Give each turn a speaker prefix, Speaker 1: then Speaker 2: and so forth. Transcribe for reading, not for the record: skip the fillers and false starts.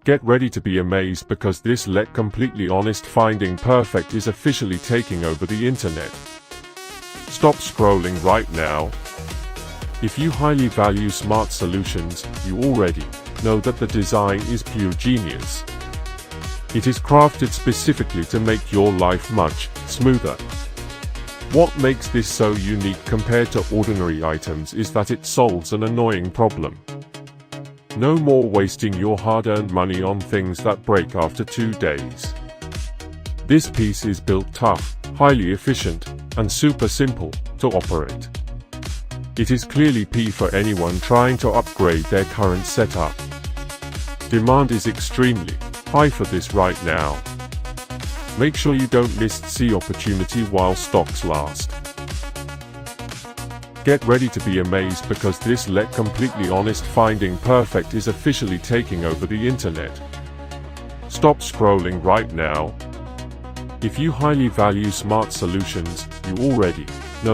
Speaker 1: Get ready to be amazed because this let completely honest finding perfect is officially taking over the internet. Stop scrolling right now. If you highly value smart solutions, you already know that the design is pure genius. It is crafted specifically to make your life much smoother. What makes this so unique compared to ordinary items is that it solves an annoying problem. No more wasting your hard-earned money on things that break after 2 days. This piece is built tough, highly efficient, and super simple to operate. It is clearly P for anyone trying to upgrade their current setup. Demand is extremely high for this right now. Make sure you don't miss the opportunity while stocks last. Get ready to be amazed because this let completely honest finding perfect is officially taking over the internet. Stop scrolling right now. If you highly value smart solutions, you already know